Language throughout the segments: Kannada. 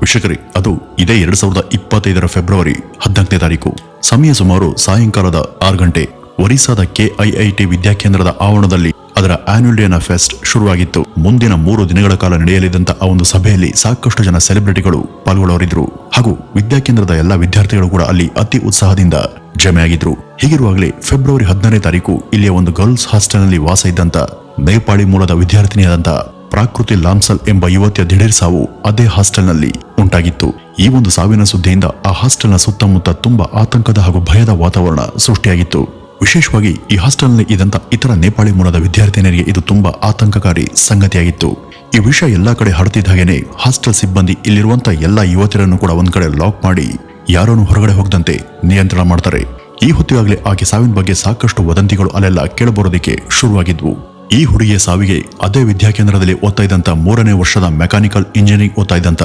ವೀಕ್ಷಕರೇ, ಅದು ಇದೇ 2025 ಫೆಬ್ರವರಿ 14ನೇ ತಾರೀಕು. ಸಮಯ ಸುಮಾರು ಸಾಯಂಕಾಲದ 6 ಗಂಟೆ. ಒರಿಸ್ಸಾದ KIIT ವಿದ್ಯಾಕೇಂದ್ರದ ಆವರಣದಲ್ಲಿ ಅದರ ಆನ್ಯುವಲ್ ಡೇನ ಫೆಸ್ಟ್ ಶುರುವಾಗಿತ್ತು. ಮುಂದಿನ 3 ದಿನಗಳ ಕಾಲ ನಡೆಯಲಿದ್ದಂತ ಆ ಒಂದು ಸಭೆಯಲ್ಲಿ ಸಾಕಷ್ಟು ಜನ ಸೆಲೆಬ್ರಿಟಿಗಳು ಪಾಲ್ಗೊಳ್ಳೋರಿದ್ರು ಹಾಗೂ ವಿದ್ಯಾಕೇಂದ್ರದ ಎಲ್ಲಾ ವಿದ್ಯಾರ್ಥಿಗಳು ಕೂಡ ಅಲ್ಲಿ ಅತಿ ಉತ್ಸಾಹದಿಂದ ಜಮೆಯಾಗಿದ್ರು. ಹೀಗಿರುವಾಗಲೇ ಫೆಬ್ರವರಿ 16ನೇ ತಾರೀಕು ಇಲ್ಲಿಯ ಒಂದು ಗರ್ಲ್ಸ್ ಹಾಸ್ಟೆಲ್ನಲ್ಲಿ ವಾಸ ಇದ್ದಂತ ನೇಪಾಳಿ ಮೂಲದ ವಿದ್ಯಾರ್ಥಿನಿಯಾದಂತ ಪ್ರಾಕೃತಿ ಲಾಮ್ಸಲ್ ಎಂಬ ಯುವತಿಯ ದಿಢೀರ್ ಸಾವು ಅದೇ ಹಾಸ್ಟೆಲ್ನಲ್ಲಿ ಉಂಟಾಗಿತ್ತು. ಈ ಒಂದು ಸಾವಿನ ಸುದ್ದಿಯಿಂದ ಆ ಹಾಸ್ಟೆಲ್ನ ಸುತ್ತಮುತ್ತ ತುಂಬಾ ಆತಂಕದ ಹಾಗೂ ಭಯದ ವಾತಾವರಣ ಸೃಷ್ಟಿಯಾಗಿತ್ತು. ವಿಶೇಷವಾಗಿ ಈ ಹಾಸ್ಟೆಲ್ನಲ್ಲಿ ಇದ್ದಂತ ಇತರ ನೇಪಾಳಿ ಮೂಲದ ವಿದ್ಯಾರ್ಥಿನಿಯರಿಗೆ ಇದು ತುಂಬಾ ಆತಂಕಕಾರಿ ಸಂಗತಿಯಾಗಿತ್ತು. ಈ ವಿಷಯ ಎಲ್ಲಾ ಕಡೆ ಹರಡಿದ ಹಾಗೇನೆ ಹಾಸ್ಟೆಲ್ ಸಿಬ್ಬಂದಿ ಇಲ್ಲಿರುವಂತ ಎಲ್ಲಾ ಯುವತಿಯರನ್ನು ಕೂಡ ಒಂದ್ ಕಡೆ ಲಾಕ್ ಮಾಡಿ ಯಾರನ್ನು ಹೊರಗಡೆ ಹೋಗದಂತೆ ನಿಯಂತ್ರಣ ಮಾಡ್ತಾರೆ. ಈ ಹೊತ್ತಿಗಾಗಲೇ ಆಕೆ ಸಾವಿನ ಬಗ್ಗೆ ಸಾಕಷ್ಟು ವದಂತಿಗಳು ಅಲ್ಲೆಲ್ಲ ಕೇಳಬರೋದಕ್ಕೆ ಶುರುವಾಗಿದ್ವು. ಈ ಹುಡುಗಿಯ ಸಾವಿಗೆ ಅದೇ ವಿದ್ಯಾಕೇಂದ್ರದಲ್ಲಿ ಓದ್ತಾ ಇದ್ದಂತ 3ನೇ ವರ್ಷದ ಮೆಕ್ಯಾನಿಕಲ್ ಇಂಜಿನಿಯರಿಂಗ್ ಓದ್ತಾ ಇದ್ದಂತ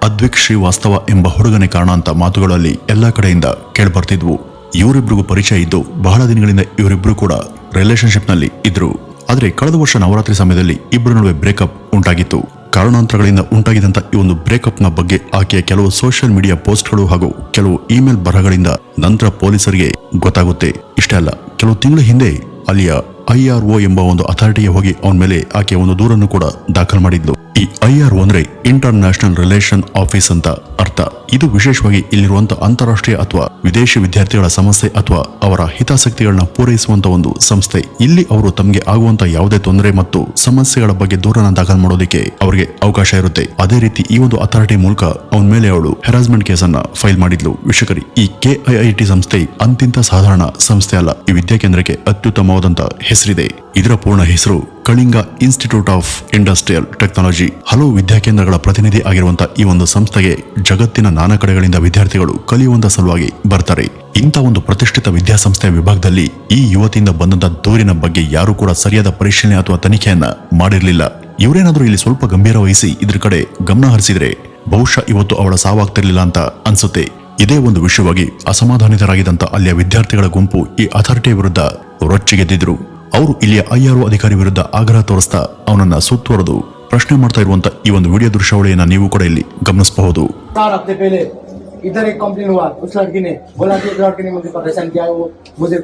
ಅದ್ವಿಕ್ ಶ್ರೀವಾಸ್ತವ ಎಂಬ ಹುಡುಗನೇ ಕಾರಣ ಅಂತ ಮಾತುಗಳಲ್ಲಿ ಎಲ್ಲಾ ಕಡೆಯಿಂದ ಕೇಳ್ಬರ್ತಿದ್ವು. ಇವರಿಬ್ರಿಗೂ ಪರಿಚಯ ಇದ್ದು ಬಹಳ ದಿನಗಳಿಂದ ಇವರಿಬ್ರು ಕೂಡ ರಿಲೇಶನ್ಶಿಪ್ ನಲ್ಲಿ ಇದ್ರು. ಆದ್ರೆ ಕಳೆದ ವರ್ಷ ನವರಾತ್ರಿ ಸಮಯದಲ್ಲಿ ಇಬ್ಬರ ನಡುವೆ ಬ್ರೇಕಪ್ ಉಂಟಾಗಿತ್ತು. ಕಾರಣಾಂತರಗಳಿಂದ ಉಂಟಾಗಿದ್ದಂತ ಈ ಒಂದು ಬ್ರೇಕಪ್ ನ ಬಗ್ಗೆ ಆಕೆಯ ಕೆಲವು ಸೋಷಿಯಲ್ ಮೀಡಿಯಾ ಪೋಸ್ಟ್ಗಳು ಹಾಗೂ ಕೆಲವು ಇಮೇಲ್ ಬರಹಗಳಿಂದ ನಂತರ ಪೊಲೀಸರಿಗೆ ಗೊತ್ತಾಗುತ್ತೆ. ಇಷ್ಟೇ ಅಲ್ಲ, ಕೆಲವು ತಿಂಗಳ ಹಿಂದೆ ಅಲ್ಲಿಯ IRO ಎಂಬ ಒಂದು ಅಥಾರಿಟಿಗೆ ಹೋಗಿ ಅವನ ಮೇಲೆ ಆಕೆ ಒಂದು ದೂರನ್ನು ಕೂಡ ದಾಖಲು ಮಾಡಿದ್ಲು. ಈ IRO ಅಂದ್ರೆ ಇಂಟರ್ ನ್ಯಾಷನಲ್ ರಿಲೇಷನ್ ಆಫೀಸ್ ಅಂತ ಅರ್ಥ. ಇದು ವಿಶೇಷವಾಗಿ ಇಲ್ಲಿರುವಂತ ಅಂತಾರಾಷ್ಟ್ರೀಯ ಅಥವಾ ವಿದೇಶಿ ವಿದ್ಯಾರ್ಥಿಗಳ ಸಮಸ್ಯೆ ಅಥವಾ ಅವರ ಹಿತಾಸಕ್ತಿಗಳನ್ನ ಪೂರೈಸುವಂತ ಒಂದು ಸಂಸ್ಥೆ. ಇಲ್ಲಿ ಅವರು ತಮಗೆ ಆಗುವಂತ ಯಾವುದೇ ತೊಂದರೆ ಮತ್ತು ಸಮಸ್ಯೆಗಳ ಬಗ್ಗೆ ದೂರನ್ನ ದಾಖಲು ಮಾಡೋದಕ್ಕೆ ಅವರಿಗೆ ಅವಕಾಶ ಇರುತ್ತೆ. ಅದೇ ರೀತಿ ಈ ಒಂದು ಅಥಾರಿಟಿ ಮೂಲಕ ಅವನ ಮೇಲೆ ಅವಳು ಹೆರಾಸ್ಮೆಂಟ್ ಕೇಸನ್ನ ಫೈಲ್ ಮಾಡಿದ್ಲು. ವೀಕ್ಷಕರೇ, ಈ KIIT ಸಂಸ್ಥೆ ಅಂತಿಂತ ಸಾಧಾರಣ ಸಂಸ್ಥೆ ಅಲ್ಲ. ಈ ವಿದ್ಯಾಕೇಂದ್ರಕ್ಕೆ ಅತ್ಯುತ್ತಮವಾದಂತ ಹೆಸರಿದೆ. ಇದರ ಪೂರ್ಣ ಹೆಸರು Kalinga institute of industrial technology. ಹಲವು ವಿದ್ಯಾಕೇಂದ್ರಗಳ ಪ್ರತಿನಿಧಿ ಆಗಿರುವಂತಹ ಈ ಒಂದು ಸಂಸ್ಥೆಗೆ ಜಗತ್ತಿನ ನಾನಾ ಕಡೆಗಳಿಂದ ವಿದ್ಯಾರ್ಥಿಗಳು ಕಲಿಯುವಂತ ಸಲುವಾಗಿ ಬರ್ತಾರೆ. ಇಂಥ ಒಂದು ಪ್ರತಿಷ್ಠಿತ ವಿದ್ಯಾಸಂಸ್ಥೆಯ ವಿಭಾಗದಲ್ಲಿ ಈ ಯುವತಿಯಿಂದ ಬಂದಂತ ದೂರಿನ ಬಗ್ಗೆ ಯಾರು ಕೂಡ ಸರಿಯಾದ ಪರಿಶೀಲನೆ ಅಥವಾ ತನಿಖೆಯನ್ನ ಮಾಡಿರಲಿಲ್ಲ. ಇವರೇನಾದ್ರೂ ಇಲ್ಲಿ ಸ್ವಲ್ಪ ಗಂಭೀರ ವಹಿಸಿ ಇದ್ರ ಕಡೆ ಗಮನ ಹರಿಸಿದ್ರೆ ಬಹುಶಃ ಇವತ್ತು ಅವಳ ಸಾವಾಗ್ತಿರ್ಲಿಲ್ಲ ಅಂತ ಅನ್ಸುತ್ತೆ. ಇದೇ ಒಂದು ವಿಷಯವಾಗಿ ಅಸಮಾಧಾನಿತರಾಗಿದ್ದಂತ ಅಲ್ಲಿಯ ವಿದ್ಯಾರ್ಥಿಗಳ ಗುಂಪು ಈ ಅಥಾರಿಟಿಯ ವಿರುದ್ಧ ರೊಚ್ಚಿಗೆದ್ದಿದ್ರು. ಅವರು ಇಲ್ಲಿಯ IRO ಅಧಿಕಾರಿ ವಿರುದ್ಧ ಆಗ್ರಹ ತೋರಿಸ್ತಾ ಅವನನ್ನ ಸುತ್ತುವರೆದು ಪ್ರಶ್ನೆ ಮಾಡ್ತಾ ಇರುವಂತ ಈ ಒಂದು ವಿಡಿಯೋ ದೃಶ್ಯಾವಳಿಯನ್ನ ನೀವು ಕೂಡ ಇಲ್ಲಿ ಗಮನಿಸಬಹುದು. इधर एक कंप्लेन हुआ, उस लड़की ने बोला कि इस लड़के ने मुझे परेशान किया है, वो मुझे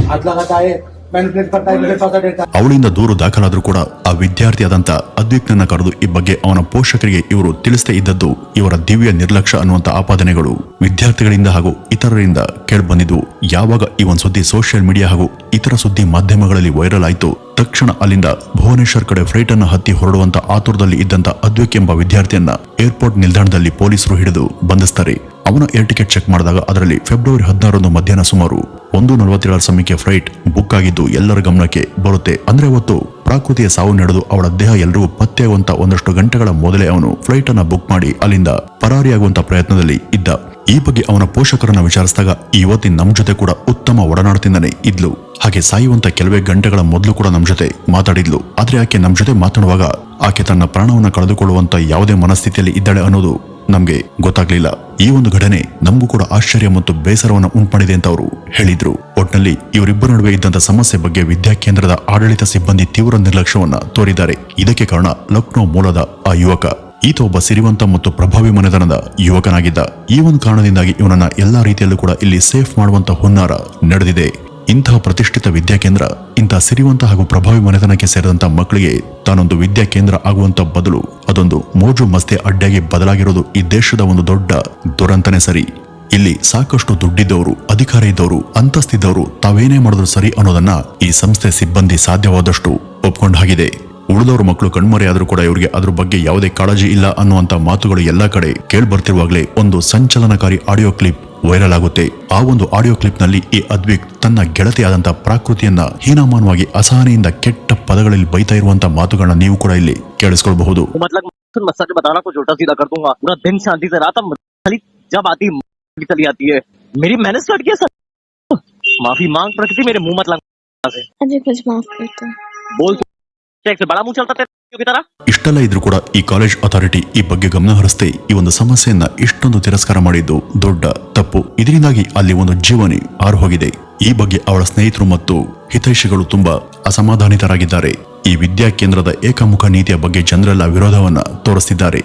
हाथ लगाता है, मैनिपुलेट करता है, मुझे पैसा देता है. ಅವಳಿಂದ ದೂರು ದಾಖಲಾದ್ರೂ ಕೂಡ ಆ ವಿದ್ಯಾರ್ಥಿಯಾದಂತ ಅದ್ವಿಕ್ನನ್ನ ಕರೆದು ಈ ಬಗ್ಗೆ ಅವನ ಪೋಷಕರಿಗೆ ಇವರು ತಿಳಿಸದೇ ಇದ್ದದ್ದು ಇವರ ದಿವ್ಯ ನಿರ್ಲಕ್ಷ್ಯ ಅನ್ನುವಂತ ಆಪಾದನೆಗಳು ವಿದ್ಯಾರ್ಥಿಗಳಿಂದ ಹಾಗೂ ಇತರರಿಂದ ಕೇಳ್ಬಂದಿದ್ವು. ಯಾವಾಗ ಈ ಒಂದು ಸುದ್ದಿ ಸೋಷಿಯಲ್ ಮೀಡಿಯಾ ಹಾಗೂ ಇತರ ಸುದ್ದಿ ಮಾಧ್ಯಮಗಳಲ್ಲಿ ವೈರಲ್ ಆಯ್ತು, ತಕ್ಷಣ ಅಲ್ಲಿಂದ ಭುವನೇಶ್ವರ್ ಕಡೆ ಫ್ಲೈಟ್ ಅನ್ನು ಹತ್ತಿ ಹೊರಡುವಂತ ಆತುರದಲ್ಲಿ ಇದ್ದಂತ ಅದ್ವಿಕ್ ಎಂಬ ವಿದ್ಯಾರ್ಥಿಯನ್ನ ಏರ್ಪೋರ್ಟ್ ನಿಲ್ದಾಣದಲ್ಲಿ ಪೊಲೀಸರು ಹಿಡಿದು ಬಂಧಿಸ್ತಾರೆ. ಅವನ ಏರ್ ಟಿಕೆಟ್ ಚೆಕ್ ಮಾಡಿದಾಗ ಅದರಲ್ಲಿ ಫೆಬ್ರವರಿ 16 ಮಧ್ಯಾಹ್ನ ಸುಮಾರು 1:47 ಸಮಯಕ್ಕೆ ಫ್ಲೈಟ್ ಬುಕ್ ಆಗಿದ್ದು ಎಲ್ಲರ ಗಮನಕ್ಕೆ ಬರುತ್ತೆ. ಅಂದ್ರೆ ಅವತ್ತು ಪ್ರಾಕೃತಿಯ ಸಾವು ನಡೆದು ಅವಳ ದೇಹ ಎಲ್ಲರಿಗೂ ಪತ್ತೆಯಾಗುವಂತ ಒಂದಷ್ಟು ಗಂಟೆಗಳ ಮೊದಲೇ ಅವನು ಫ್ಲೈಟ್ ಅನ್ನ ಬುಕ್ ಮಾಡಿ ಅಲ್ಲಿಂದ ಪರಾರಿಯಾಗುವಂತ ಪ್ರಯತ್ನದಲ್ಲಿ ಇದ್ದ. ಈ ಬಗ್ಗೆ ಅವನ ಪೋಷಕರನ್ನ ವಿಚಾರಿಸಿದಾಗ ಈ ಯುವತಿ ನಮ್ ಜೊತೆ ಕೂಡ ಉತ್ತಮ ಒಡನಾಟದಿಂದನೇ ಇದ್ಲು, ಹಾಗೆ ಸಾಯುವಂತ ಕೆಲವೇ ಗಂಟೆಗಳ ಮೊದಲು ಕೂಡ ನಮ್ ಜೊತೆ ಮಾತಾಡಿದ್ಲು. ಆದ್ರೆ ಆಕೆ ನಮ್ ಜೊತೆ ಮಾತಾಡುವಾಗ ಆಕೆ ತನ್ನ ಪ್ರಾಣವನ್ನ ಕಳೆದುಕೊಳ್ಳುವಂತ ಯಾವುದೇ ಮನಸ್ಥಿತಿಯಲ್ಲಿ ಇದ್ದಾಳೆ ಅನ್ನೋದು ನಮ್ಗೆ ಗೊತ್ತಾಗ್ಲಿಲ್ಲ. ಈ ಒಂದು ಘಟನೆ ನಮಗೂ ಕೂಡ ಆಶ್ಚರ್ಯ ಮತ್ತು ಬೇಸರವನ್ನ ಉಂಟುಮಾಡಿದೆ ಅಂತ ಅವರು ಹೇಳಿದ್ರು. ಒಟ್ನಲ್ಲಿ ಇವರಿಬ್ಬರ ನಡುವೆ ಇದ್ದಂತ ಸಮಸ್ಯೆ ಬಗ್ಗೆ ವಿದ್ಯಾಕೇಂದ್ರದ ಆಡಳಿತ ಸಿಬ್ಬಂದಿ ತೀವ್ರ ನಿರ್ಲಕ್ಷ್ಯವನ್ನ ತೋರಿದ್ದಾರೆ. ಇದಕ್ಕೆ ಕಾರಣ ಲಕ್ನೋ ಮೂಲದ ಆ ಯುವಕ. ಈತ ಒಬ್ಬ ಸಿರಿವಂತ ಮತ್ತು ಪ್ರಭಾವಿ ಮನೆತನದ ಯುವಕನಾಗಿದ್ದ. ಈ ಒಂದು ಕಾರಣದಿಂದಾಗಿ ಇವನನ್ನ ಎಲ್ಲಾ ರೀತಿಯಲ್ಲೂ ಕೂಡ ಇಲ್ಲಿ ಸೇಫ್ ಮಾಡುವಂತ ಹುನ್ನಾರ ನಡೆದಿದೆ. ಇಂತಹ ಪ್ರತಿಷ್ಠಿತ ವಿದ್ಯಾಕೇಂದ್ರ ಇಂತಹ ಸಿರಿವಂತ ಹಾಗೂ ಪ್ರಭಾವಿ ಮನೆತನಕ್ಕೆ ಸೇರಿದಂತ ಮಕ್ಕಳಿಗೆ ತಾನೊಂದು ವಿದ್ಯಾಕೇಂದ್ರ ಆಗುವಂತ ಬದಲು ಅದೊಂದು ಮೋಜು ಮಸ್ತೆ ಅಡ್ಡಿಯಾಗಿ ಬದಲಾಗಿರೋದು ಈ ದೇಶದ ಒಂದು ದೊಡ್ಡ ದುರಂತನೇ ಸರಿ. ಇಲ್ಲಿ ಸಾಕಷ್ಟು ದುಡ್ಡಿದ್ದವರು, ಅಧಿಕಾರ ಇದ್ದವರು, ಅಂತಸ್ತಿದ್ದವರು ತಾವೇನೇ ಮಾಡಿದ್ರು ಸರಿ ಅನ್ನೋದನ್ನ ಈ ಸಂಸ್ಥೆ ಸಿಬ್ಬಂದಿ ಸಾಧ್ಯವಾದಷ್ಟು ಒಪ್ಕೊಂಡ ಹಾಗಿದೆ. ಉಳಿದವರ ಮಕ್ಕಳು ಕಣ್ಮರೆಯಾದ್ರೂ ಕೂಡ ಇವರಿಗೆ ಅದ್ರ ಬಗ್ಗೆ ಯಾವುದೇ ಕಾಳಜಿ ಇಲ್ಲ ಅನ್ನುವಂತ ಮಾತುಗಳು ಎಲ್ಲಾ ಕಡೆ ಕೇಳ್ಬರ್ತಿರುವಾಗಲೇ ಒಂದು ಸಂಚಲನಕಾರಿ ಆಡಿಯೋ ಕ್ಲಿಪ್ ವೈರಲ್ ಆಗುತ್ತೆ. ಆ ಒಂದು ಆಡಿಯೋ ಕ್ಲಿಪ್ ನಲ್ಲಿ ಈ ಅದ್ವಿಕ್ ತನ್ನ ಗೆಳತಿಯಾದಂತ ಪ್ರಾಕೃತಿಯನ್ನ ಹೀನಾಮಾನವಾಗಿ ಅಸಹನೆಯಿಂದ ಕೆಟ್ಟ ಪದಗಳಲ್ಲಿ ಬೈತಾ ಇರುವಂತ ಮಾತುಗಳನ್ನ ನೀವು ಕೂಡ ಇಲ್ಲಿ ಕೇಳಿಸ್ಕೊಳ್ಬಹುದು. माफी मांग प्रकृति, मेरे मुंह मत लग। अजय कुछ माफ करते बोल से बड़ा मुंह चलता तेरे तरह. ಇಷ್ಟೆಲ್ಲ ಇದ್ರೂ ಕೂಡ ಈ ಕಾಲೇಜ್ ಅಥಾರಿಟಿ ಈ ಬಗ್ಗೆ ಗಮನ ಹರಿಸದೆ ಈ ಒಂದು ಸಮಸ್ಯೆಯನ್ನ ಇಷ್ಟೊಂದು ತಿರಸ್ಕಾರ ಮಾಡಿದ್ದು ದೊಡ್ಡ ತಪ್ಪು. ಇದರಿಂದಾಗಿ ಅಲ್ಲಿ ಒಂದು ಜೀವನಿ ಹಾರು ಹೋಗಿದೆ. ಈ ಬಗ್ಗೆ ಅವಳ ಸ್ನೇಹಿತರು ಮತ್ತು ಹಿತೈಷಿಗಳು ತುಂಬಾ ಅಸಮಾಧಾನಿತರಾಗಿದ್ದಾರೆ. ಈ ವಿದ್ಯಾಕೇಂದ್ರದ ಏಕಮುಖ ನೀತಿಯ ಬಗ್ಗೆ ಜನರೆಲ್ಲ ವಿರೋಧವನ್ನ ತೋರಿಸಿದ್ದಾರೆ.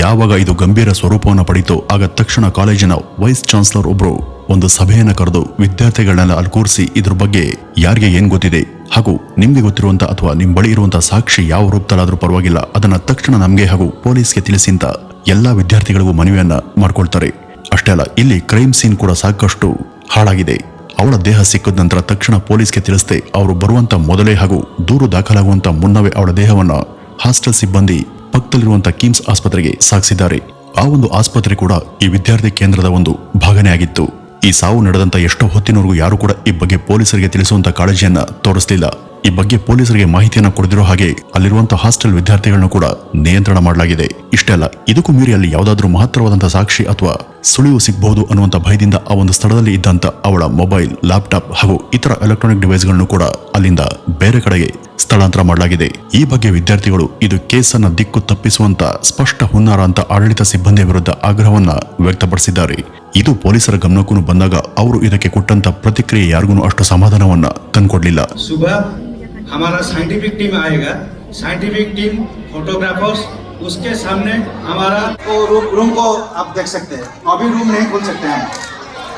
ಯಾವಾಗ ಇದು ಗಂಭೀರ ಸ್ವರೂಪವನ್ನು ಪಡೆಯಿತು ಆಗ ತಕ್ಷಣ ಕಾಲೇಜಿನ ವೈಸ್ ಚಾನ್ಸಲರ್ ಒಬ್ರು ಒಂದು ಸಭೆಯನ್ನ ಕರೆದು ವಿದ್ಯಾರ್ಥಿಗಳನ್ನೆಲ್ಲ ಅಲ್ಲಿ ಕೂರಿಸಿ ಇದ್ರ ಬಗ್ಗೆ ಯಾರಿಗೆ ಏನ್ ಗೊತ್ತಿದೆ ಹಾಗೂ ನಿಮ್ಗೆ ಗೊತ್ತಿರುವಂತ ಅಥವಾ ನಿಮ್ ಬಳಿ ಇರುವಂತ ಸಾಕ್ಷಿ ಯಾವ ರೂಪದಲ್ಲಾದ್ರೂ ಪರವಾಗಿಲ್ಲ ಅದನ್ನ ತಕ್ಷಣ ನಮ್ಗೆ ಹಾಗೂ ಪೊಲೀಸ್ಗೆ ತಿಳಿಸಿ ಅಂತ ಎಲ್ಲಾ ವಿದ್ಯಾರ್ಥಿಗಳಿಗೂ ಮನವಿಯನ್ನ ಮಾಡ್ಕೊಳ್ತಾರೆ. ಅಷ್ಟೇ ಅಲ್ಲ, ಇಲ್ಲಿ ಕ್ರೈಮ್ ಸೀನ್ ಕೂಡ ಸಾಕಷ್ಟು ಹಾಳಾಗಿದೆ. ಅವಳ ದೇಹ ಸಿಕ್ಕಿದ ನಂತರ ತಕ್ಷಣ ಪೊಲೀಸ್ಗೆ ತಿಳಿಸದೆ ಅವರು ಬರುವಂತ ಮೊದಲೇ ಹಾಗೂ ದೂರು ದಾಖಲಾಗುವಂತ ಮುನ್ನವೇ ಅವಳ ದೇಹವನ್ನ ಹಾಸ್ಟೆಲ್ ಸಿಬ್ಬಂದಿ ಪಕ್ಕದಲ್ಲಿರುವಂತ ಕಿಮ್ಸ್ ಆಸ್ಪತ್ರೆಗೆ ಸಾಗಿಸಿದ್ದಾರೆ. ಆ ಒಂದು ಆಸ್ಪತ್ರೆ ಕೂಡ ಈ ವಿದ್ಯಾರ್ಥಿ ಕೇಂದ್ರದ ಒಂದು ಭಾಗನೇ ಆಗಿತ್ತು. ಈ ಸಾವು ನಡೆದಂತ ಎಷ್ಟೋ ಹೊತ್ತಿನವರೆಗೂ ಯಾರು ಕೂಡ ಈ ಬಗ್ಗೆ ಪೊಲೀಸರಿಗೆ ತಿಳಿಸುವಂತ ಕಾಳಜಿಯನ್ನ ತೋರಿಸಲಿಲ್ಲ. ಈ ಬಗ್ಗೆ ಪೊಲೀಸರಿಗೆ ಮಾಹಿತಿಯನ್ನ ಕೊಡದಿರೋ ಹಾಗೆ ಅಲ್ಲಿರುವಂತಹ ಹಾಸ್ಟೆಲ್ ವಿದ್ಯಾರ್ಥಿಗಳನ್ನು ಕೂಡ ನಿಯಂತ್ರಣ ಮಾಡಲಾಗಿದೆ. ಇಷ್ಟೇ ಅಲ್ಲ, ಇದಕ್ಕೂ ಮೀರಿ ಅಲ್ಲಿ ಯಾವುದಾದ್ರೂ ಮಹತ್ತರವಾದಂತಹ ಸಾಕ್ಷಿ ಅಥವಾ ಸುಳಿವು ಸಿಗಬಹುದು ಅನ್ನುವಂತ ಭಯದಿಂದ ಆ ಒಂದು ಸ್ಥಳದಲ್ಲಿ ಇದ್ದಂತ ಅವಳ ಮೊಬೈಲ್, ಲ್ಯಾಪ್ಟಾಪ್ ಹಾಗೂ ಇತರ ಎಲೆಕ್ಟ್ರಾನಿಕ್ ಡಿವೈಸ್ಗಳನ್ನು ಕೂಡ ಅಲ್ಲಿಂದ ಬೇರೆ ಕಡೆಗೆ ಸ್ಥಳಾಂತರ ಮಾಡಲಾಗಿದೆ. ಈ ಬಗ್ಗೆ ವಿದ್ಯಾರ್ಥಿಗಳು ಇದು ಕೇಸನ್ನ ದಿಕ್ಕು ತಪ್ಪಿಸುವಂತ ಸ್ಪಷ್ಟ ಹುನ್ನಾರ ಅಂತ ಆಡಳಿತ ಸಿಬ್ಬಂದಿಯ ವಿರುದ್ಧ ಆಗ್ರಹವನ್ನ ವ್ಯಕ್ತಪಡಿಸಿದ್ದಾರೆ. ಇದು ಪೊಲೀಸರ ಗಮನಕ್ಕೂ ಬಂದಾಗ ಅವರು ಇದಕ್ಕೆ ಕೊಟ್ಟಂತ ಪ್ರತಿಕ್ರಿಯೆ ಯಾರಿಗೂ ಅಷ್ಟು ಸಮಾಧಾನವನ್ನ ತಂದ್ಕೊಡ್ಲಿಲ್ಲ. हमारा साइंटिफिक टीम आएगा, साइंटिफिक टीम फोटोग्राफर्स उसके सामने हमारा रूम को आप देख सकते हैं, अभी रूम नहीं खोल सकते हैं.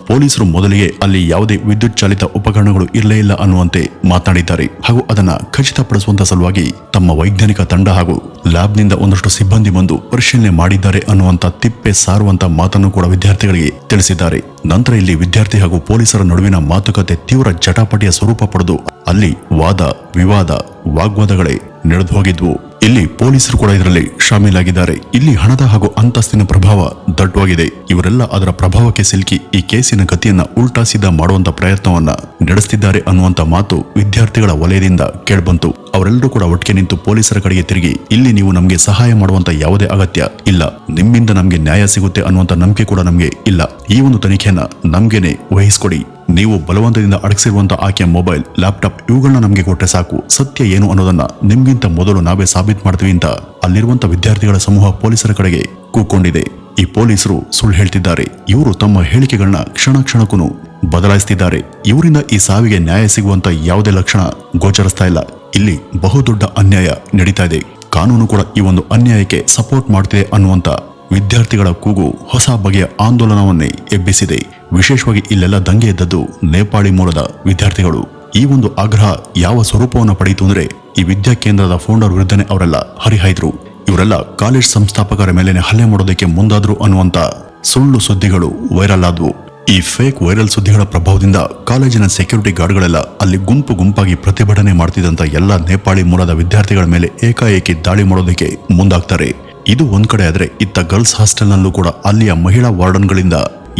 ಪೊಲೀಸರು ಮೊದಲಿಗೆ ಅಲ್ಲಿ ಯಾವುದೇ ವಿದ್ಯುತ್ ಚಾಲಿತ ಉಪಕರಣಗಳು ಇರಲೇ ಇಲ್ಲ ಅನ್ನುವಂತೆ ಮಾತನಾಡಿದ್ದಾರೆ ಹಾಗೂ ಅದನ್ನ ಖಚಿತಪಡಿಸುವಂತ ಸಲುವಾಗಿ ತಮ್ಮ ವೈಜ್ಞಾನಿಕ ತಂಡ ಹಾಗೂ ಲ್ಯಾಬ್ನಿಂದ ಒಂದಷ್ಟು ಸಿಬ್ಬಂದಿ ಬಂದು ಪರಿಶೀಲನೆ ಮಾಡಿದ್ದಾರೆ ಅನ್ನುವಂತ ತಿಪ್ಪೆ ಸಾರುವಂತ ಮಾತನ್ನು ಕೂಡ ವಿದ್ಯಾರ್ಥಿಗಳಿಗೆ ತಿಳಿಸಿದ್ದಾರೆ. ನಂತರ ಇಲ್ಲಿ ವಿದ್ಯಾರ್ಥಿ ಹಾಗೂ ಪೊಲೀಸರ ನಡುವಿನ ಮಾತುಕತೆ ತೀವ್ರ ಜಟಾಪಟಿಯ ಸ್ವರೂಪ ಪಡೆದು ಅಲ್ಲಿ ವಾದ ವಿವಾದ ವಾಗ್ವಾದಗಳೇ ನಡೆದು ಹೋಗಿದ್ವು. ಇಲ್ಲಿ ಪೊಲೀಸರು ಕೂಡ ಇದರಲ್ಲಿ ಶಾಮೀಲಾಗಿದ್ದಾರೆ. ಇಲ್ಲಿ ಹಣದ ಹಾಗೂ ಅಂತಸ್ತಿನ ಪ್ರಭಾವ ದಟ್ಟವಾಗಿದೆ. ಇವರೆಲ್ಲ ಅದರ ಪ್ರಭಾವಕ್ಕೆ ಸಿಲುಕಿ ಈ ಕೇಸಿನ ಗತಿಯನ್ನ ಉಲ್ಟಾಸಿದ ಮಾಡುವಂತ ಪ್ರಯತ್ನವನ್ನ ನಡೆಸುತ್ತಿದ್ದಾರೆ ಅನ್ನುವಂತ ಮಾತು ವಿದ್ಯಾರ್ಥಿಗಳ ವಲಯದಿಂದ ಕೇಳ್ಬಂತು. ಅವರೆಲ್ಲರೂ ಕೂಡ ಒಟ್ಟಿಗೆ ನಿಂತು ಪೊಲೀಸರ ಕಡೆಗೆ ತಿರುಗಿ ಇಲ್ಲಿ ನೀವು ನಮಗೆ ಸಹಾಯ ಮಾಡುವಂತ ಯಾವುದೇ ಅಗತ್ಯ ಇಲ್ಲ, ನಿಮ್ಮಿಂದ ನಮ್ಗೆ ನ್ಯಾಯ ಸಿಗುತ್ತೆ ಅನ್ನುವಂತ ನಂಬಿಕೆ ಕೂಡ ನಮ್ಗೆ ಇಲ್ಲ. ಈ ಒಂದು ತನಿಖೆಯನ್ನ ನಮ್ಗೆನೆ ವಹಿಸ್ಕೊಡಿ. ನೀವು ಬಲವಂತದಿಂದ ಅಡಗಿಸಿರುವಂತ ಆಕೆಯ ಮೊಬೈಲ್, ಲ್ಯಾಪ್ಟಾಪ್ ಇವುಗಳನ್ನ ನಮ್ಗೆ ಕೊಟ್ಟರೆ ಸಾಕು. ಸತ್ಯ ಏನು ಅನ್ನೋದನ್ನ ನಿಮ್ಗಿಂತ ಮೊದಲು ನಾವೇ ಸಾಬೀತು ಮಾಡ್ತೀವಿ ಅಂತ ಅಲ್ಲಿರುವಂತ ವಿದ್ಯಾರ್ಥಿಗಳ ಸಮೂಹ ಪೊಲೀಸರ ಕಡೆಗೆ ಕೂಕೊಂಡಿದೆ. ಈ ಪೊಲೀಸರು ಸುಳ್ಳು ಹೇಳ್ತಿದ್ದಾರೆ. ಇವರು ತಮ್ಮ ಹೇಳಿಕೆಗಳನ್ನ ಕ್ಷಣ ಕ್ಷಣಕ್ಕೂ ಬದಲಾಯಿಸ್ತಿದ್ದಾರೆ. ಇವರಿಂದ ಈ ಸಾವಿಗೆ ನ್ಯಾಯ ಸಿಗುವಂತ ಯಾವುದೇ ಲಕ್ಷಣ ಗೋಚರಿಸ್ತಾ ಇಲ್ಲ. ಇಲ್ಲಿ ಬಹುದೊಡ್ಡ ಅನ್ಯಾಯ ನಡೀತಾ ಇದೆ. ಕಾನೂನು ಕೂಡ ಈ ಒಂದು ಅನ್ಯಾಯಕ್ಕೆ ಸಪೋರ್ಟ್ ಮಾಡ್ತಿದೆ ಅನ್ನುವಂತ ವಿದ್ಯಾರ್ಥಿಗಳ ಕೂಗು ಹೊಸ ಬಗೆಯ ಆಂದೋಲನವನ್ನೇ ಎಬ್ಬಿಸಿದೆ. ವಿಶೇಷವಾಗಿ ಇಲ್ಲೆಲ್ಲ ದಂಗೆ ಎದ್ದದ್ದು ನೇಪಾಳಿ ಮೂಲದ ವಿದ್ಯಾರ್ಥಿಗಳು. ಈ ಒಂದು ಆಗ್ರಹ ಯಾವ ಸ್ವರೂಪವನ್ನು ಪಡೆಯಿತು ಅಂದ್ರೆ ಈ ವಿದ್ಯಾ ಕೇಂದ್ರದ ಫೌಂಡರ್ ವಿರುದ್ಧನೇ ಅವರೆಲ್ಲ ಹರಿಹಾಯ್ದ್ರು. ಇವರೆಲ್ಲ ಕಾಲೇಜ್ ಸಂಸ್ಥಾಪಕರ ಮೇಲೇನೆ ಹಲ್ಲೆ ಮಾಡೋದಕ್ಕೆ ಮುಂದಾದ್ರು ಅನ್ನುವಂತ ಸುಳ್ಳು ಸುದ್ದಿಗಳು ವೈರಲ್ ಆದ್ವು. ಈ ಫೇಕ್ ವೈರಲ್ ಸುದ್ದಿಗಳ ಪ್ರಭಾವದಿಂದ ಕಾಲೇಜಿನ ಸೆಕ್ಯೂರಿಟಿ ಗಾರ್ಡ್ಗಳೆಲ್ಲ ಅಲ್ಲಿ ಗುಂಪು ಗುಂಪಾಗಿ ಪ್ರತಿಭಟನೆ ಮಾಡ್ತಿದ್ದಂತ ಎಲ್ಲ ನೇಪಾಳಿ ಮೂಲದ ವಿದ್ಯಾರ್ಥಿಗಳ ಮೇಲೆ ಏಕಾಏಕಿ ದಾಳಿ ಮಾಡೋದಕ್ಕೆ ಮುಂದಾಗ್ತಾರೆ. ಇದು ಒಂದ್ ಕಡೆ ಆದ್ರೆ ಇತ್ತ ಗರ್ಲ್ಸ್ ಹಾಸ್ಟೆಲ್ನಲ್ಲೂ ಕೂಡ ಅಲ್ಲಿಯ ಮಹಿಳಾ ವಾರ್ಡನ್ಗಳಿಂದ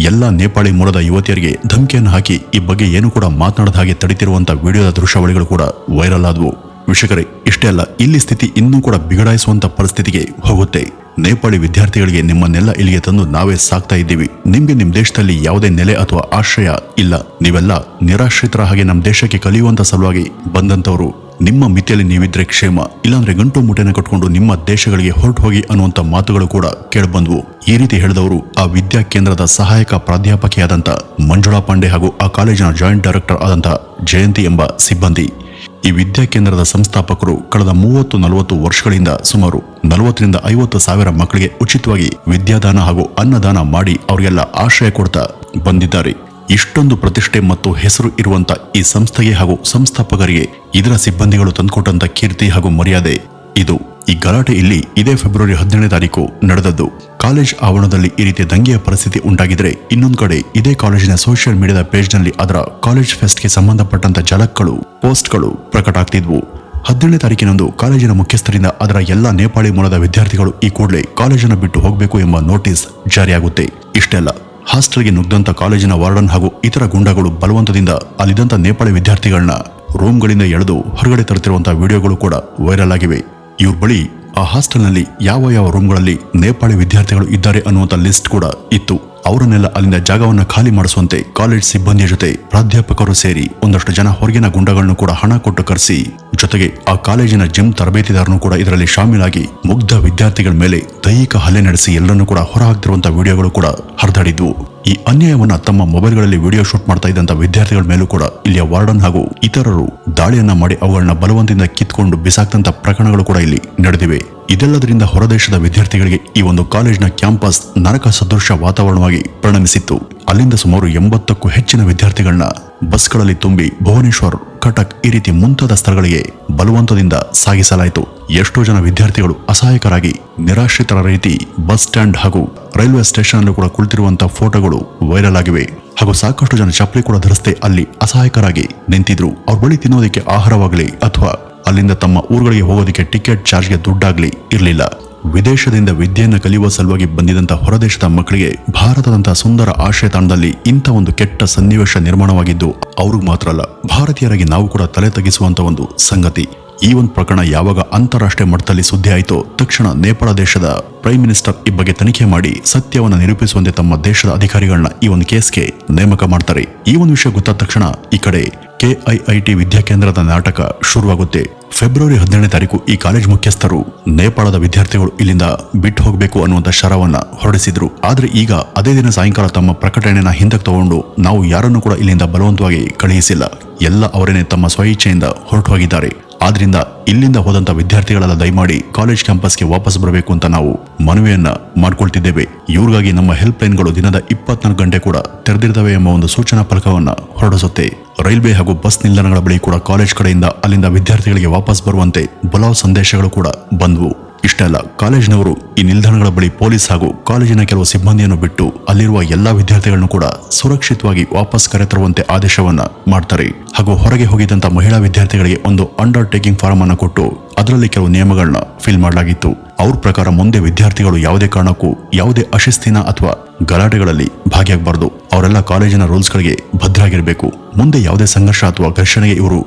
ಎಲ್ಲ ನೇಪಾಳಿ ಮೂಲದ ಯುವತಿಯರಿಗೆ ಧಮಕಿಯನ್ನು ಹಾಕಿ ಈ ಬಗ್ಗೆ ಏನು ಕೂಡ ಮಾತನಾಡದ ಹಾಗೆ ತಡಿತಿರುವಂತ ವಿಡಿಯೋದ ದೃಶ್ಯಾವಳಿಗಳು ಕೂಡ ವೈರಲ್ ಆದವು. ವೀಕ್ಷಕರೇ, ಇಷ್ಟೇ ಅಲ್ಲ, ಇಲ್ಲಿ ಸ್ಥಿತಿ ಇನ್ನೂ ಕೂಡ ಬಿಗಡಾಯಿಸುವಂತ ಪರಿಸ್ಥಿತಿಗೆ ಹೋಗುತ್ತೆ. ನೇಪಾಳಿ ವಿದ್ಯಾರ್ಥಿಗಳಿಗೆ ನಿಮ್ಮನ್ನೆಲ್ಲ ಇಲ್ಲಿಗೆ ತಂದು ನಾವೇ ಸಾಕ್ತಾ ಇದ್ದೀವಿ. ನಿಮ್ಗೆ ನಿಮ್ ದೇಶದಲ್ಲಿ ಯಾವುದೇ ನೆಲೆ ಅಥವಾ ಆಶ್ರಯ ಇಲ್ಲ. ನೀವೆಲ್ಲ ನಿರಾಶ್ರಿತರ ಹಾಗೆ ನಮ್ಮ ದೇಶಕ್ಕೆ ಕಲಿಯುವಂತ ಸಲುವಾಗಿ ಬಂದಂತವರು. ನಿಮ್ಮ ಮಿತಿಯಲ್ಲಿ ನೀವಿದ್ರೆ ಕ್ಷೇಮ, ಇಲ್ಲಾಂದ್ರೆ ಗಂಟು ಮುಟೆನ ಕಟ್ಕೊಂಡು ನಿಮ್ಮ ದೇಶಗಳಿಗೆ ಹೊರಟು ಹೋಗಿ ಅನ್ನುವಂತ ಮಾತುಗಳು ಕೂಡ ಕೇಳಬಂದ್ವು. ಈ ರೀತಿ ಹೇಳಿದವರು ಆ ವಿದ್ಯಾ ಕೇಂದ್ರದ ಸಹಾಯಕ ಪ್ರಾಧ್ಯಾಪಕಿಯಾದಂತ ಮಂಜುಳಾ ಪಾಂಡೆ ಹಾಗೂ ಆ ಕಾಲೇಜಿನ ಜಾಯಿಂಟ್ ಡೈರೆಕ್ಟರ್ ಆದಂತ ಜಯಂತಿ ಎಂಬ ಸಿಬ್ಬಂದಿ. ಈ ವಿದ್ಯಾ ಕೇಂದ್ರದ ಸಂಸ್ಥಾಪಕರು ಕಳೆದ 30-40 ವರ್ಷಗಳಿಂದ ಸುಮಾರು 40,000-50,000 ಸಾವಿರ ಮಕ್ಕಳಿಗೆ ಉಚಿತವಾಗಿ ವಿದ್ಯಾದಾನ ಹಾಗೂ ಅನ್ನದಾನ ಮಾಡಿ ಅವರಿಗೆಲ್ಲ ಆಶ್ರಯ ಕೊಡ್ತಾ ಬಂದಿದ್ದಾರೆ. ಇಷ್ಟೊಂದು ಪ್ರತಿಷ್ಠೆ ಮತ್ತು ಹೆಸರು ಇರುವಂತ ಈ ಸಂಸ್ಥೆಗೆ ಹಾಗೂ ಸಂಸ್ಥಾಪಕರಿಗೆ ಇದರ ಸಿಬ್ಬಂದಿಗಳು ತಂದುಕೊಟ್ಟಂತ ಕೀರ್ತಿ ಹಾಗೂ ಮರ್ಯಾದೆ ಇದು. ಈ ಗಲಾಟೆ ಇಲ್ಲಿ ಇದೇ ಫೆಬ್ರವರಿ 17ನೇ ತಾರೀಕು ನಡೆದದ್ದು. ಕಾಲೇಜ್ ಆವರಣದಲ್ಲಿ ಈ ರೀತಿಯ ದಂಗೆಯ ಪರಿಸ್ಥಿತಿ ಉಂಟಾಗಿದ್ರೆ ಇನ್ನೊಂದು ಕಡೆ ಇದೇ ಕಾಲೇಜಿನ ಸೋಷಿಯಲ್ ಮೀಡಿಯಾದ ಪೇಜ್ನಲ್ಲಿ ಅದರ ಕಾಲೇಜ್ ಫೆಸ್ಟ್ಗೆ ಸಂಬಂಧಪಟ್ಟಂತ ಝಲಕ್ಗಳು, ಪೋಸ್ಟ್ಗಳು ಪ್ರಕಟ ಆಗ್ತಿದ್ವು. 17ನೇ ತಾರೀಕಿನಂದು ಕಾಲೇಜಿನ ಮುಖ್ಯಸ್ಥರಿಂದ ಅದರ ಎಲ್ಲಾ ನೇಪಾಳಿ ಮೂಲದ ವಿದ್ಯಾರ್ಥಿಗಳು ಈ ಕೂಡಲೇ ಕಾಲೇಜನ್ನು ಬಿಟ್ಟು ಹೋಗಬೇಕು ಎಂಬ ನೋಟಿಸ್ ಜಾರಿಯಾಗುತ್ತೆ. ಇಷ್ಟೆಲ್ಲ ಹಾಸ್ಟೆಲ್ಗೆ ನುಗ್ದಂತ ಕಾಲೇಜಿನ ವಾರ್ಡನ್ ಹಾಗೂ ಇತರ ಗುಂಡಾಗಳು ಬಲವಂತದಿಂದ ಅಲ್ಲಿದ್ದಂತ ನೇಪಾಳಿ ವಿದ್ಯಾರ್ಥಿಗಳನ್ನ ರೂಮ್ಗಳಿಂದ ಎಳೆದು ಹೊರಗಡೆ ತರುತ್ತಿರುವಂತಹ ವಿಡಿಯೋಗಳು ಕೂಡ ವೈರಲ್ ಆಗಿವೆ. ಇವ್ರ ಬಳಿ ಆ ಹಾಸ್ಟೆಲ್ನಲ್ಲಿ ಯಾವ ಯಾವ ರೂಮ್ಗಳಲ್ಲಿ ನೇಪಾಳಿ ವಿದ್ಯಾರ್ಥಿಗಳು ಇದ್ದಾರೆ ಅನ್ನುವಂತ ಲಿಸ್ಟ್ ಕೂಡ ಇತ್ತು. ಅವರನ್ನೆಲ್ಲ ಅಲ್ಲಿಂದ ಜಾಗವನ್ನ ಖಾಲಿ ಮಾಡಿಸುವಂತೆ ಕಾಲೇಜ್ ಸಿಬ್ಬಂದಿಯ ಜೊತೆ ಪ್ರಾಧ್ಯಾಪಕರು ಸೇರಿ ಒಂದಷ್ಟು ಜನ ಹೊರಗಿನ ಗುಂಡಗಳನ್ನು ಕೂಡ ಹಣ ಕೊಟ್ಟು ಕರೆಸಿ, ಜೊತೆಗೆ ಆ ಕಾಲೇಜಿನ ಜಿಮ್ ತರಬೇತಿದಾರನು ಕೂಡ ಇದರಲ್ಲಿ ಶಾಮೀಲಾಗಿ ಮುಗ್ಧ ವಿದ್ಯಾರ್ಥಿಗಳ ಮೇಲೆ ದೈಹಿಕ ಹಲ್ಲೆ ನಡೆಸಿ ಎಲ್ಲರನ್ನೂ ಕೂಡ ಹೊರ ಹಾಕ್ತಿರುವಂತಹ ವಿಡಿಯೋಗಳು ಕೂಡ ಹರಿದಾಡಿದ್ವು. ಈ ಅನ್ಯಾಯವನ್ನ ತಮ್ಮ ಮೊಬೈಲ್ಗಳಲ್ಲಿ ವಿಡಿಯೋ ಶೂಟ್ ಮಾಡ್ತಾ ಇದ್ದಂತ ವಿದ್ಯಾರ್ಥಿಗಳ ಮೇಲೂ ಕೂಡ ಇಲ್ಲಿಯ ವಾರ್ಡನ್ ಹಾಗೂ ಇತರರು ದಾಳಿಯನ್ನ ಮಾಡಿ ಅವುಗಳನ್ನ ಬಲವಂತದಿಂದ ಕಿತ್ಕೊಂಡು ಬಿಸಾಕ್ತಂತ ಪ್ರಕರಣಗಳು ಕೂಡ ಇಲ್ಲಿ ನಡೆದಿವೆ. ಇದೆಲ್ಲದರಿಂದ ಹೊರದೇಶದ ವಿದ್ಯಾರ್ಥಿಗಳಿಗೆ ಈ ಒಂದು ಕಾಲೇಜಿನ ಕ್ಯಾಂಪಸ್ ನರಕ ಸದೃಶ ವಾತಾವರಣವಾಗಿ ಪರಿಣಮಿಸಿತ್ತು. ಅಲ್ಲಿಂದ ಸುಮಾರು 80ಕ್ಕೂ ಹೆಚ್ಚಿನ ವಿದ್ಯಾರ್ಥಿಗಳನ್ನ ಬಸ್ಗಳಲ್ಲಿ ತುಂಬಿ ಭುವನೇಶ್ವರ್, ಕಟಕ್ ಈ ರೀತಿ ಮುಂತಾದ ಸ್ಥಳಗಳಿಗೆ ಬಲವಂತದಿಂದ ಸಾಗಿಸಲಾಯಿತು. ಎಷ್ಟೋ ಜನ ವಿದ್ಯಾರ್ಥಿಗಳು ಅಸಹಾಯಕರಾಗಿ ನಿರಾಶ್ರಿತರ ರೀತಿ ಬಸ್ ಸ್ಟ್ಯಾಂಡ್ ಹಾಗೂ ರೈಲ್ವೆ ಸ್ಟೇಷನ್ ಅಲ್ಲೂ ಕೂಡ ಕುಳಿತಿರುವಂತಹ ಫೋಟೋಗಳು ವೈರಲ್ ಆಗಿವೆ. ಹಾಗೂ ಸಾಕಷ್ಟು ಜನ ಚಪ್ಪಲಿ ಕೂಡ ಧರಿಸದೆ ಅಲ್ಲಿ ಅಸಹಾಯಕರಾಗಿ ನಿಂತಿದ್ರು. ಅವ್ರ ಬಳಿ ತಿನ್ನೋದಕ್ಕೆ ಆಹಾರವಾಗಲಿ ಅಥವಾ ಅಲ್ಲಿಂದ ತಮ್ಮ ಊರುಗಳಿಗೆ ಹೋಗೋದಕ್ಕೆ ಟಿಕೆಟ್ ಚಾರ್ಜ್ಗೆ ದುಡ್ಡಾಗ್ಲಿ ಇರಲಿಲ್ಲ. ವಿದೇಶದಿಂದ ವಿದ್ಯೆಯನ್ನು ಕಲಿಯುವ ಸಲುವಾಗಿ ಬಂದಿದಂತ ಹೊರದೇಶದ ಮಕ್ಕಳಿಗೆ ಭಾರತದಂತಹ ಸುಂದರ ಆಶ್ರಯ ತಾಣದಲ್ಲಿ ಇಂಥ ಒಂದು ಕೆಟ್ಟ ಸನ್ನಿವೇಶ ನಿರ್ಮಾಣವಾಗಿದ್ದು ಅವ್ರಿಗೆ ಮಾತ್ರ ಅಲ್ಲ, ಭಾರತೀಯರಾಗಿ ನಾವು ಕೂಡ ತಲೆ ತಗ್ಗಿಸುವಂತ ಒಂದು ಸಂಗತಿ. ಈ ಒಂದು ಪ್ರಕರಣ ಯಾವಾಗ ಅಂತಾರಾಷ್ಟ್ರೀಯ ಮಟ್ಟದಲ್ಲಿ ಸುದ್ದಿ ಆಯಿತೋ ತಕ್ಷಣ ನೇಪಾಳ ದೇಶದ ಪ್ರೈಮ್ ಮಿನಿಸ್ಟರ್ ಈ ಬಗ್ಗೆ ತನಿಖೆ ಮಾಡಿ ಸತ್ಯವನ್ನು ನಿರೂಪಿಸುವಂತೆ ತಮ್ಮ ದೇಶದ ಅಧಿಕಾರಿಗಳನ್ನ ಈ ಒಂದು ಕೇಸ್ಗೆ ನೇಮಕ ಮಾಡ್ತಾರೆ. ಈ ಒಂದು ವಿಷಯ ಗೊತ್ತಾದ ತಕ್ಷಣ ಈ ಕಡೆ KIIT ವಿದ್ಯಾಕೇಂದ್ರದ ನಾಟಕ ಶುರುವಾಗುತ್ತೆ. ಫೆಬ್ರವರಿ 17ನೇ ತಾರೀಕು ಈ ಕಾಲೇಜ್ ಮುಖ್ಯಸ್ಥರು ನೇಪಾಳದ ವಿದ್ಯಾರ್ಥಿಗಳು ಇಲ್ಲಿಂದ ಬಿಟ್ಟು ಹೋಗಬೇಕು ಅನ್ನುವಂತ ಶರವನ್ನ ಹೊರಡಿಸಿದ್ರು. ಆದ್ರೆ ಈಗ ಅದೇ ದಿನ ಸಾಯಂಕಾಲ ತಮ್ಮ ಪ್ರಕಟಣೆಯನ್ನ ಹಿಂದಕ್ಕೆ ತಗೊಂಡು ನಾವು ಯಾರನ್ನು ಕೂಡ ಇಲ್ಲಿಂದ ಬಲವಂತವಾಗಿ ಕಳುಹಿಸಿಲ್ಲ, ಎಲ್ಲ ಅವರೇನೆ ತಮ್ಮ ಸ್ವಇಚ್ಛೆಯಿಂದ ಹೊರಟು ಹೋಗಿದ್ದಾರೆ. ಆದ್ರಿಂದ ಇಲ್ಲಿಂದ ಹೋದಂತ ವಿದ್ಯಾರ್ಥಿಗಳೆಲ್ಲ ದಯಮಾಡಿ ಕಾಲೇಜ್ ಕ್ಯಾಂಪಸ್ಗೆ ವಾಪಸ್ ಬರಬೇಕು ಅಂತ ನಾವು ಮನವಿಯನ್ನ ಮಾಡ್ಕೊಳ್ತಿದ್ದೇವೆ. ಇವ್ರಿಗಾಗಿ ನಮ್ಮ ಹೆಲ್ಪ್ ಲೈನ್ಗಳು ದಿನದ 24 ಗಂಟೆ ಕೂಡ ತೆರೆದಿರ್ತವೆ ಎಂಬ ಒಂದು ಸೂಚನಾ ಫಲಕವನ್ನ ಹೊರಡಿಸುತ್ತೆ. ರೈಲ್ವೆ ಹಾಗೂ ಬಸ್ ನಿಲ್ದಾಣಗಳ ಬಳಿ ಕೂಡ ಕಾಲೇಜ್ ಕಡೆಯಿಂದ ಅಲ್ಲಿಂದ ವಿದ್ಯಾರ್ಥಿಗಳಿಗೆ ವಾಪಸ್ ಬರುವಂತೆ ಬಲಾವ್ ಸಂದೇಶಗಳು ಕೂಡ ಬಂದ್ವು. ಇಷ್ಟೇ ಅಲ್ಲ, ಕಾಲೇಜಿನವರು ಈ ನಿಲ್ದಾಣಗಳ ಬಳಿ ಪೊಲೀಸ್ ಹಾಗೂ ಕಾಲೇಜಿನ ಕೆಲವು ಸಿಬ್ಬಂದಿಯನ್ನು ಬಿಟ್ಟು ಅಲ್ಲಿರುವ ಎಲ್ಲಾ ವಿದ್ಯಾರ್ಥಿಗಳನ್ನು ಕೂಡ ಸುರಕ್ಷಿತವಾಗಿ ವಾಪಸ್ ಕರೆತರುವಂತೆ ಆದೇಶವನ್ನ ಮಾಡ್ತಾರೆ. ಹಾಗೂ ಹೊರಗೆ ಹೋಗಿದ್ದಂತ ಮಹಿಳಾ ವಿದ್ಯಾರ್ಥಿಗಳಿಗೆ ಒಂದು ಅಂಡರ್ಟೇಕಿಂಗ್ ಫಾರ್ಮ್ ಅನ್ನು ಕೊಟ್ಟು ಅದರಲ್ಲಿ ಕೆಲವು ನಿಯಮಗಳನ್ನ ಫಿಲ್ ಮಾಡಲಾಗಿತ್ತು. ಅವ್ರ ಪ್ರಕಾರ ಮುಂದೆ ವಿದ್ಯಾರ್ಥಿಗಳು ಯಾವುದೇ ಕಾರಣಕ್ಕೂ ಯಾವುದೇ ಅಶಿಸ್ತಿನ ಅಥವಾ ಗಲಾಟೆಗಳಲ್ಲಿ ಭಾಗಿಯಾಗಬಾರದು. ಅವರೆಲ್ಲ ಕಾಲೇಜಿನ ರೂಲ್ಸ್ಗಳಿಗೆ ಭದ್ರಾಗಿರಬೇಕು. ಮುಂದೆ ಯಾವುದೇ ಸಂಘರ್ಷ ಅಥವಾ ಘರ್ಷಣೆಗೆ ಇವರು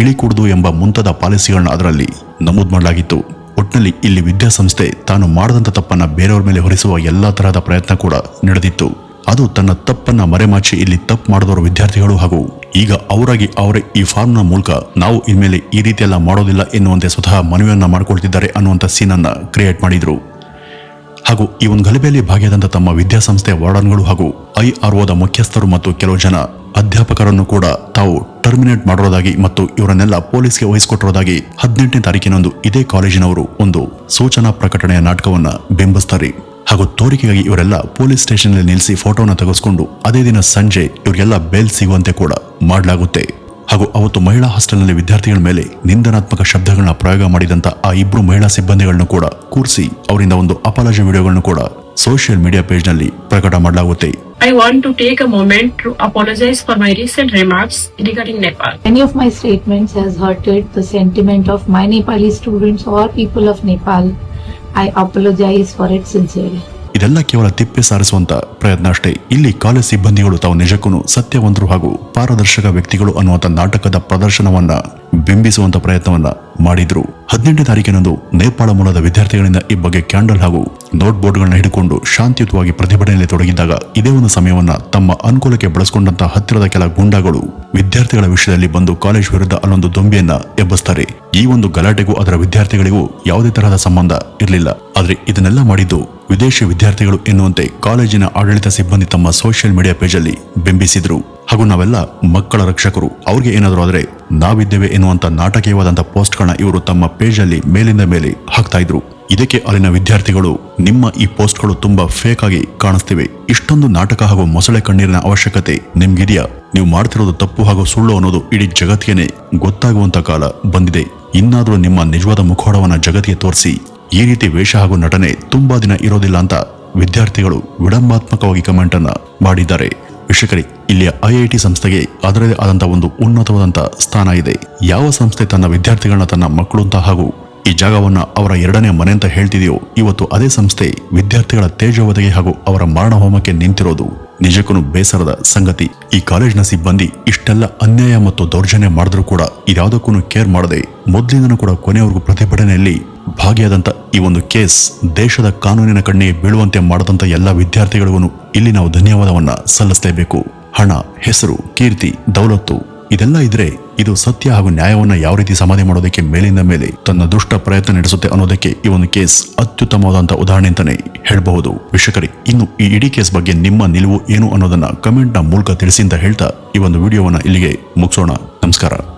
ಇಳಿಕೂಡದು ಎಂಬ ಮುಂತಾದ ಪಾಲಿಸಿಗಳನ್ನ ಅದರಲ್ಲಿ ನಮೂದು ಮಾಡಲಾಗಿತ್ತು. ಒಟ್ಟಿನಲ್ಲಿ ಇಲ್ಲಿ ವಿದ್ಯಾಸಂಸ್ಥೆ ತಾನು ಮಾಡದಂತ ತಪ್ಪನ್ನ ಬೇರೆಯವ್ರ ಮೇಲೆ ಹೊರಿಸುವ ಎಲ್ಲಾ ತರಹದ ಪ್ರಯತ್ನ ಕೂಡ ನಡೆದಿತ್ತು. ಅದು ತನ್ನ ತಪ್ಪನ್ನ ಮರೆಮಾಚಿ ಇಲ್ಲಿ ತಪ್ಪು ಮಾಡಿದವರು ವಿದ್ಯಾರ್ಥಿಗಳು ಹಾಗೂ ಈಗ ಅವರೇ ಈ ಫಾರ್ಮ್ನ ಮೂಲಕ ನಾವು ಇನ್ಮೇಲೆ ಈ ರೀತಿ ಎಲ್ಲ ಮಾಡೋದಿಲ್ಲ ಎನ್ನುವಂತೆ ಸ್ವತಃ ಮನವಿಯನ್ನ ಮಾಡ್ಕೊಳ್ತಿದ್ದಾರೆ ಅನ್ನುವಂಥ ಸೀನನ್ನ ಕ್ರಿಯೇಟ್ ಮಾಡಿದ್ರು. ಹಾಗೂ ಈ ಒಂದು ಗಲಭೆಯಲ್ಲಿ ಭಾಗಿಯಾದಂತ ತಮ್ಮ ವಿದ್ಯಾಸಂಸ್ಥೆಯ ವಾರ್ಡನ್ಗಳು ಹಾಗೂ IROದ ಮುಖ್ಯಸ್ಥರು ಮತ್ತು ಕೆಲವು ಜನ ಅಧ್ಯಾಪಕರನ್ನು ಕೂಡ ತಾವು ಟರ್ಮಿನೇಟ್ ಮಾಡಿರೋದಾಗಿ ಮತ್ತು ಇವರನ್ನೆಲ್ಲ ಪೊಲೀಸ್ಗೆ ವಹಿಸಿಕೊಟ್ಟಿರೋದಾಗಿ 18ನೇ ತಾರೀಕಿನಂದು ಇದೇ ಕಾಲೇಜಿನವರು ಒಂದು ಸೂಚನಾ ಪ್ರಕಟಣೆಯ ನಾಟಕವನ್ನ ಬಿಂಬಿಸ್ತಾರೆ. ಹಾಗೂ ತೋರಿಕೆಗಾಗಿ ಇವರೆಲ್ಲ ಪೊಲೀಸ್ ಸ್ಟೇಷನ್ನಲ್ಲಿ ನಿಲ್ಲಿಸಿ ಫೋಟೋನ ತೆಗೆಸ್ಕೊಂಡು ಅದೇ ದಿನ ಸಂಜೆ ಇವರಿಗೆಲ್ಲ ಬೇಲ್ ಸಿಗುವಂತೆ ಕೂಡ ಮಾಡಲಾಗುತ್ತೆ. ಹಾಗೂ ಅವತ್ತು ಮಹಿಳಾ ಹಾಸ್ಟೆಲ್ನಲ್ಲಿ ವಿದ್ಯಾರ್ಥಿಗಳ ಮೇಲೆ ನಿಂದನಾತ್ಮಕ ಶಬ್ದಗಳನ್ನ ಪ್ರಯೋಗ ಮಾಡಿದಂತ ಆ ಇಬ್ರು ಮಹಿಳಾ ಸಿಬ್ಬಂದಿಗಳನ್ನು ಕೂಡ ಕೂರಿಸಿ ಅವರಿಂದ ಒಂದು ಅಪಾಲಜಿ ವಿಡಿಯೋಗಳನ್ನು ಕೂಡ ಸೋಷಿಯಲ್ ಮೀಡಿಯಾ ಪೇಜ್ನಲ್ಲಿ ಪ್ರಕಟ ಮಾಡಲಾಗುತ್ತೆ. I want to take a moment to apologize for my recent remarks regarding Nepal. Any of my statements has hurted the sentiment of my Nepali students or people of Nepal. I apologize for it sincerely. ಇದೆಲ್ಲ ಕೇವಲ ತಿಪ್ಪೆ ಸಾರಿಸುವಂತ ಪ್ರಯತ್ನ ಅಷ್ಟೇ. ಇಲ್ಲಿ ಕಾಲೇಜ್ ಸಿಬ್ಬಂದಿಗಳು ತಾವು ನಿಜಕ್ಕೂ ಸತ್ಯವಂತರು ಹಾಗೂ ಪಾರದರ್ಶಕ ವ್ಯಕ್ತಿಗಳು ಅನ್ನುವಂಥ ನಾಟಕದ ಪ್ರದರ್ಶನವನ್ನ ಬಿಂಬಿಸುವಂತ ಪ್ರಯತ್ನವನ್ನ ಮಾಡಿದ್ರು. 18ನೇ ತಾರೀಕಿನಂದು ನೇಪಾಳ ಮೂಲದ ವಿದ್ಯಾರ್ಥಿಗಳಿಂದ ಈ ಬಗ್ಗೆ ಕ್ಯಾಂಡಲ್ ಹಾಗೂ ನೋಟ್ ಬೋರ್ಡ್ಗಳನ್ನ ಹಿಡಿದುಕೊಂಡು ಶಾಂತಿಯುತವಾಗಿ ಪ್ರತಿಭಟನೆಯಲ್ಲಿ ತೊಡಗಿದ್ದಾಗ ಇದೇ ಒಂದು ಸಮಯವನ್ನ ತಮ್ಮ ಅನುಕೂಲಕ್ಕೆ ಬಳಸಿಕೊಂಡಂತ ಹತ್ತಿರದ ಕೆಲ ಗುಂಡಾಗಳು ವಿದ್ಯಾರ್ಥಿಗಳ ವಿಷಯದಲ್ಲಿ ಬಂದು ಕಾಲೇಜ್ ವಿರುದ್ಧ ಅಲ್ಲೊಂದು ದೊಂಬಿಯನ್ನ ಎಬ್ಬಿಸ್ತಾರೆ. ಈ ಒಂದು ಗಲಾಟೆಗೂ ಅದರ ವಿದ್ಯಾರ್ಥಿಗಳಿಗೂ ಯಾವುದೇ ತರಹದ ಸಂಬಂಧ ಇರಲಿಲ್ಲ. ಆದ್ರೆ ಇದನ್ನೆಲ್ಲ ಮಾಡಿದ್ದು ವಿದೇಶಿ ವಿದ್ಯಾರ್ಥಿಗಳು ಎನ್ನುವಂತೆ ಕಾಲೇಜಿನ ಆಡಳಿತ ಸಿಬ್ಬಂದಿ ತಮ್ಮ ಸೋಷಿಯಲ್ ಮೀಡಿಯಾ ಪೇಜಲ್ಲಿ ಬಿಂಬಿಸಿದ್ರು. ಹಾಗೂ ನಾವೆಲ್ಲ ಮಕ್ಕಳ ರಕ್ಷಕರು, ಅವ್ರಿಗೆ ಏನಾದರೂ ಆದ್ರೆ ನಾವಿದ್ದೇವೆ ಎನ್ನುವಂತ ನಾಟಕೀಯವಾದಂತ ಪೋಸ್ಟ್ಗಳನ್ನ ಇವರು ತಮ್ಮ ಪೇಜಲ್ಲಿ ಮೇಲಿಂದ ಮೇಲೆ ಹಾಕ್ತಾ ಇದ್ರು. ಇದಕ್ಕೆ ಅಲ್ಲಿನ ವಿದ್ಯಾರ್ಥಿಗಳು, ನಿಮ್ಮ ಈ ಪೋಸ್ಟ್ಗಳು ತುಂಬಾ ಫೇಕ್ ಆಗಿ ಕಾಣಿಸ್ತಿವೆ, ಇಷ್ಟೊಂದು ನಾಟಕ ಹಾಗೂ ಮೊಸಳೆ ಕಣ್ಣೀರಿನ ಅವಶ್ಯಕತೆ ನಿಮ್ಗಿದೆಯಾ? ನೀವು ಮಾಡ್ತಿರೋದು ತಪ್ಪು ಹಾಗೂ ಸುಳ್ಳು ಅನ್ನೋದು ಇಡೀ ಜಗತ್ತಿಗೆ ಗೊತ್ತಾಗುವಂತ ಕಾಲ ಬಂದಿದೆ. ಇನ್ನಾದ್ರೂ ನಿಮ್ಮ ನಿಜವಾದ ಮುಖವಾಡವನ್ನ ಜಗತ್ತಿಗೆ ತೋರಿಸಿ. ಈ ರೀತಿ ವೇಷ ಹಾಗೂ ನಟನೆ ತುಂಬಾ ದಿನ ಇರೋದಿಲ್ಲ ಅಂತ ವಿದ್ಯಾರ್ಥಿಗಳು ವಿಡಂಬಾತ್ಮಕವಾಗಿ ಕಮೆಂಟ್ ಅನ್ನ ಮಾಡಿದ್ದಾರೆ. ವೀಕ್ಷಕರೇ, ಇಲ್ಲಿಯ IIT ಸಂಸ್ಥೆಗೆ ಅದರದೇ ಆದಂತಹ ಒಂದು ಉನ್ನತವಾದಂತ ಸ್ಥಾನ ಇದೆ. ಯಾವ ಸಂಸ್ಥೆ ತನ್ನ ವಿದ್ಯಾರ್ಥಿಗಳನ್ನ ತನ್ನ ಮಕ್ಕಳು ಅಂತ ಹಾಗೂ ಈ ಜಾಗವನ್ನ ಅವರ ಎರಡನೇ ಮನೆ ಅಂತ ಹೇಳ್ತಿದೆಯೋ, ಇವತ್ತು ಅದೇ ಸಂಸ್ಥೆ ವಿದ್ಯಾರ್ಥಿಗಳ ತೇಜೋವಧೆಗೆ ಹಾಗೂ ಅವರ ಮಾರಣ ಹೋಮಕ್ಕೆ ನಿಂತಿರೋದು ನಿಜಕ್ಕೂ ಬೇಸರದ ಸಂಗತಿ. ಈ ಕಾಲೇಜಿನ ಸಿಬ್ಬಂದಿ ಇಷ್ಟೆಲ್ಲ ಅನ್ಯಾಯ ಮತ್ತು ದೌರ್ಜನ್ಯ ಮಾಡಿದ್ರೂ ಕೂಡ ಇದ್ಯಾವುದಕ್ಕೂ ಕೇರ್ ಮಾಡದೆ ಮೊದಲಿಂದನೂ ಕೂಡ ಕೊನೆಯವರೆಗೂ ಪ್ರತಿಭಟನೆಯಲ್ಲಿ ಭಾಗಿಯಾದಂತ ಈ ಒಂದು ಕೇಸ್ ದೇಶದ ಕಾನೂನಿನ ಕಣ್ಣಿಗೆ ಬೀಳುವಂತೆ ಮಾಡದಂತ ಎಲ್ಲ ವಿದ್ಯಾರ್ಥಿಗಳಿಗೂ ಇಲ್ಲಿ ನಾವು ಧನ್ಯವಾದವನ್ನ ಸಲ್ಲಿಸಲೇಬೇಕು. ಹಣ, ಹೆಸರು, ಕೀರ್ತಿ, ದೌಲತ್ತು ಇದೆಲ್ಲ ಇದ್ರೆ ಇದು ಸತ್ಯ ಹಾಗೂ ನ್ಯಾಯವನ್ನ ಯಾವ ರೀತಿ ಸಮಾಧಿ ಮಾಡೋದಕ್ಕೆ ಮೇಲಿಂದ ಮೇಲೆ ತನ್ನ ದುಷ್ಟ ಪ್ರಯತ್ನ ನಡೆಸುತ್ತೆ ಅನ್ನೋದಕ್ಕೆ ಈ ಒಂದು ಕೇಸ್ ಅತ್ಯುತ್ತಮವಾದಂತಹ ಉದಾಹರಣೆ ಅಂತಾನೆ ಹೇಳಬಹುದು. ವೀಕ್ಷಕರೇ, ಇನ್ನು ಈ ಇಡೀ ಕೇಸ್ ಬಗ್ಗೆ ನಿಮ್ಮ ನಿಲುವು ಏನು ಅನ್ನೋದನ್ನ ಕಮೆಂಟ್ ನ ಮೂಲಕ ತಿಳಿಸಿ ಅಂತ ಹೇಳ್ತಾ ಈ ಒಂದು ವಿಡಿಯೋವನ್ನ ಇಲ್ಲಿಗೆ ಮುಗಿಸೋಣ. ನಮಸ್ಕಾರ.